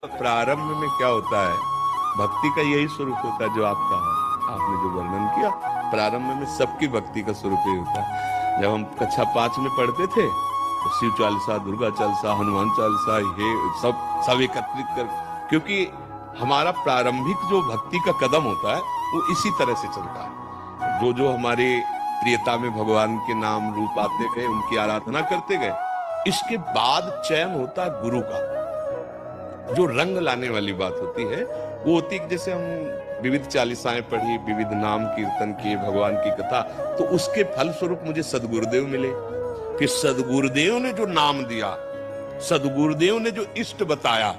प्रारंभ में क्या होता है, भक्ति का यही स्वरूप होता है जो आपका आपने जो वर्णन किया। प्रारंभ में सबकी भक्ति का स्वरूप यही होता है। जब हम कक्षा 5 में पढ़ते थे तो शिव चालीसा, दुर्गा चालीसा, हनुमान चालीसा, ये सब एकत्रित कर, क्योंकि हमारा प्रारंभिक जो भक्ति का कदम होता है वो इसी तरह से चलता है। जो जो हमारे प्रियता में भगवान के नाम रूप आते गए, उनकी आराधना करते गए, इसके बाद चयन होता है गुरु का। जो रंग लाने वाली बात होती है वो होती है, जैसे हम विविध चालीसाएं पढ़ी, विविध नाम कीर्तन किए, भगवान की कथा, तो उसके फल स्वरूप मुझे सदगुरुदेव मिले। कि सदगुरुदेव ने जो नाम दिया, सदगुरुदेव ने जो इष्ट बताया,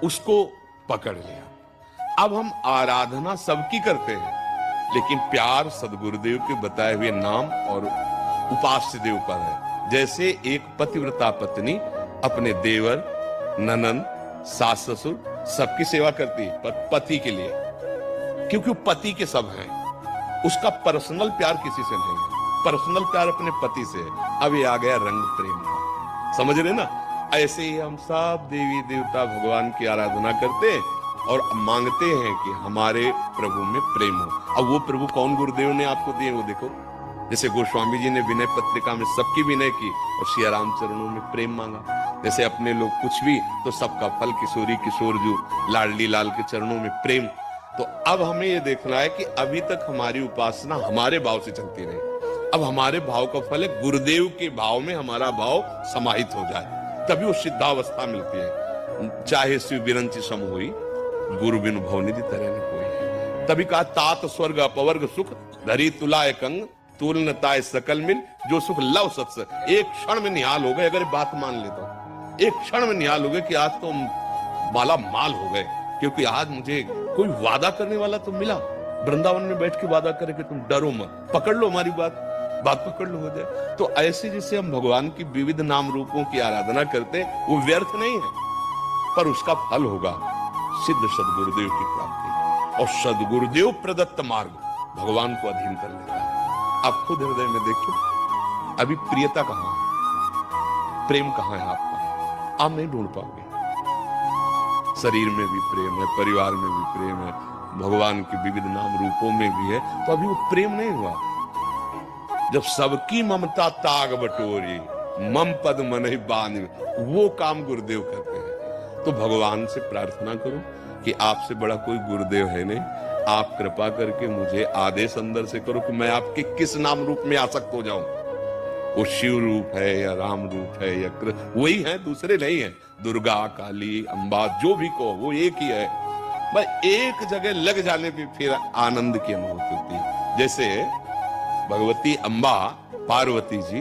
उसको पकड़ लिया। अब हम आराधना सबकी करते हैं, लेकिन प्यार सदगुरुदेव के बताए हुए नाम और उपास्य देव पर है। जैसे एक पतिव्रता पत्नी अपने देवर, ननंद, सास ससुर सबकी सेवा करती है, पर पति के लिए, क्योंकि वो पति के सब हैं, उसका पर्सनल प्यार किसी से नहीं है, पर्सनल प्यार अपने पति से है। अब ये आ गया रंग प्रेम का, समझ रहे ना। ऐसे ही हम सब देवी देवता भगवान की आराधना करते हैं और मांगते हैं कि हमारे प्रभु में प्रेम हो। अब वो प्रभु कौन गुरुदेव ने आपको दिए वो देखो। जैसे गोस्वामी जी ने विनय पत्रिका में सबकी विनय की और सिया राम चरणों में प्रेम मांगा। जैसे अपने लोग कुछ भी तो सबका फल किशोरी किशोर जो लाडली लाल के चरणों में प्रेम। तो अब हमें ये देखना है कि अभी तक हमारी उपासना हमारे भाव से चलती रही, अब हमारे भाव का फल है गुरुदेव के भाव में हमारा भाव समाहित हो जाए, तभी वो सिद्धावस्था मिलती है। चाहे शिव बिरंची सम हुई, गुरु बिनु भवनिधि तरह न कोई। तभी कहा तात स्वर्ग अपवर्ग सुख धरी तुलाय कंग तुलनताय सकल मिल जो सुख लव सत्स। एक क्षण में निहाल हो गए, अगर बात मान ले तो एक क्षण में निहाल हो गए कि आज तो माला माल हो गए, क्योंकि आज मुझे कोई वादा करने वाला तो मिला। वृंदावन में बैठ के वादा करे कि तुम डरो मत, पकड़ लो हमारी बात पकड़ लो, हो जाए। तो ऐसे जैसे हम भगवान की विविध नाम रूपों की आराधना करते हैं, वो व्यर्थ नहीं है, पर उसका फल होगा सिद्ध सदगुरुदेव की प्राप्ति। और सदगुरुदेव प्रदत्त मार्ग भगवान को अधीन कर लेता है। आप खुद हृदय में देखो, अभी प्रियता कहां है, प्रेम कहां है आपका, आप नहीं ढूंढ पाओगे। शरीर में भी प्रेम है, परिवार में भी प्रेम है, भगवान के विविध नाम रूपों में भी है, तो अभी वो प्रेम नहीं हुआ। जब सबकी ममता ताग बटोरी मम पद मन ही बांध, वो काम गुरुदेव करते हैं। तो भगवान से प्रार्थना करो कि आपसे बड़ा कोई गुरुदेव है नहीं, आप कृपा करके मुझे आदेश अंदर से करो कि मैं आपके किस नाम रूप में आसक्त हो जाऊं। वो शिव रूप है या राम रूप है या कृष्ण, वही है, दूसरे नहीं है। दुर्गा, काली, अम्बा, जो भी कहो वो एक ही है। भाई एक जगह लग जाने पे फिर आनंद की अनुभूति होती है। जैसे भगवती अम्बा पार्वती जी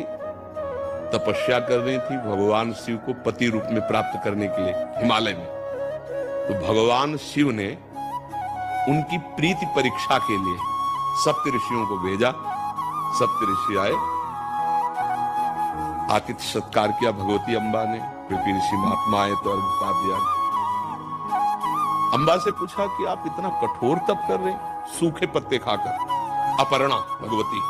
तपस्या कर रही थी भगवान शिव को पति रूप में प्राप्त करने के लिए हिमालय में, तो भगवान शिव ने उनकी प्रीति परीक्षा के लिए सप्त ऋषियों को भेजा। सप्त ऋषि आए, आतिथ्य सत्कार किया भगवती अम्बा ने, क्योंकि ऋषि महात्मा आए तो अर्घ्य दिया। अम्बा से पूछा कि आप इतना कठोर तप कर रहे हैं सूखे पत्ते खाकर। अपर्णा, भगवती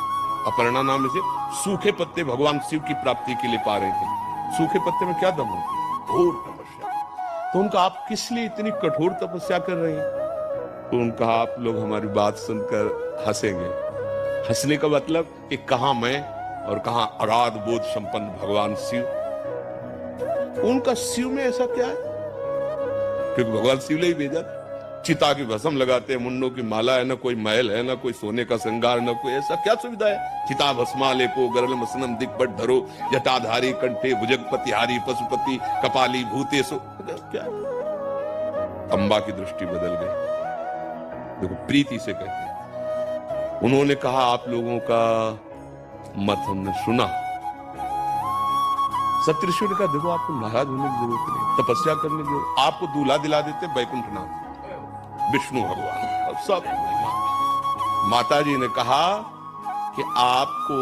अपर्णा नाम से सूखे पत्ते भगवान शिव की प्राप्ति के लिए पा रहे थे। सूखे पत्ते में क्या दम होती है, घोर तपस्या। तो उनका आप किस लिए इतनी कठोर तपस्या कर रहे हैं? तो उनका आप लोग हमारी बात सुनकर हंसेंगे। हंसने का मतलब कि कहां मैं और कहां अगाध बोध संपन्न भगवान शिव। उनका शिव में ऐसा क्या है, क्योंकि भगवान शिव ने ही भेजा। चिता की भस्म लगाते हैं, मुंडों की माला है, ना कोई महल है, ना कोई सोने का श्रृंगार, ना कोई ऐसा क्या सुविधा है। चिता भस्माले को गरल मसनम दिग्बट धरो जटाधारी कंठे भुजगपतिहारी पशुपति कपाली भूतेशो, क्या? अम्बा की दृष्टि बदल गई। देखो प्रीति से कहते हैं। उन्होंने कहा आप लोगों का मत हमने सुना। सप्तऋषि ने कहा देखो आपको नाराज होने की जरूरत नहीं, तपस्या करने की जरूरत, आपको दूल्हा दिला देते बैकुंठनाथ विष्णु भगवान। अब सब माता जी ने कहा कि आपको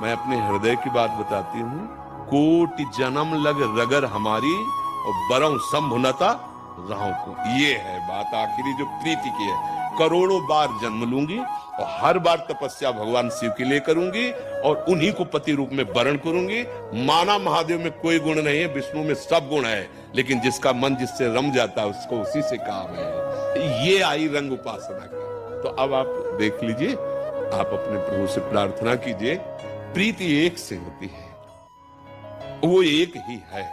मैं अपने हृदय की बात बताती हूं, कोटि जन्म लग रगर हमारी और बरौ संभुनता राहों को। ये है बात आखिरी जो प्रीति की है। करोड़ों बार जन्म लूंगी और हर बार तपस्या भगवान शिव के लिए करूंगी और उन्हीं को पति रूप में वर्ण करूंगी। माना महादेव में कोई गुण नहीं है, विष्णु में सब गुण है, लेकिन जिसका मन जिससे रम जाता है उसको उसी से काम है। ये आई रंग उपासना का। तो अब आप देख लीजिए, आप अपने प्रभु से प्रार्थना कीजिए, प्रीति एक से होती है, वो एक ही है।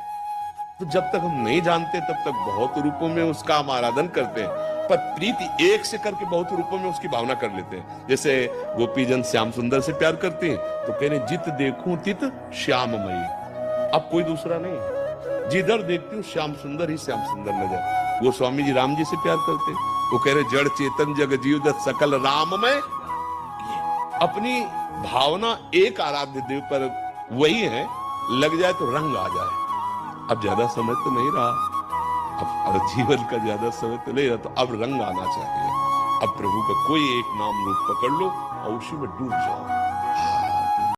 तो जब तक हम नहीं जानते तब तक बहुत रूपों में उसका हम आराधन करते हैं, पर प्रीति एक से करके बहुत रूपों में उसकी भावना कर लेते हैं। जैसे गोपीजन श्याम सुंदर से प्यार करते हैं तो कह रहे जित देखूं तित श्याममयी, अब कोई दूसरा नहीं, जिधर देखती हूँ श्याम सुंदर ही श्याम सुंदर नजर। वो स्वामी जी राम जी से प्यार करते हैं, वो कह रहे जड़ चेतन जग जीव जत सकल राममय। अपनी भावना एक आराध्य देव पर वही है, लग जाए तो रंग आ जाए। अब ज्यादा समय तो नहीं रहा, अब जीवन का ज्यादा समय तो नहीं रहा, तो अब रंग आना चाहिए। अब प्रभु का कोई एक नाम रूप पकड़ लो और उसी में डूब जाओ।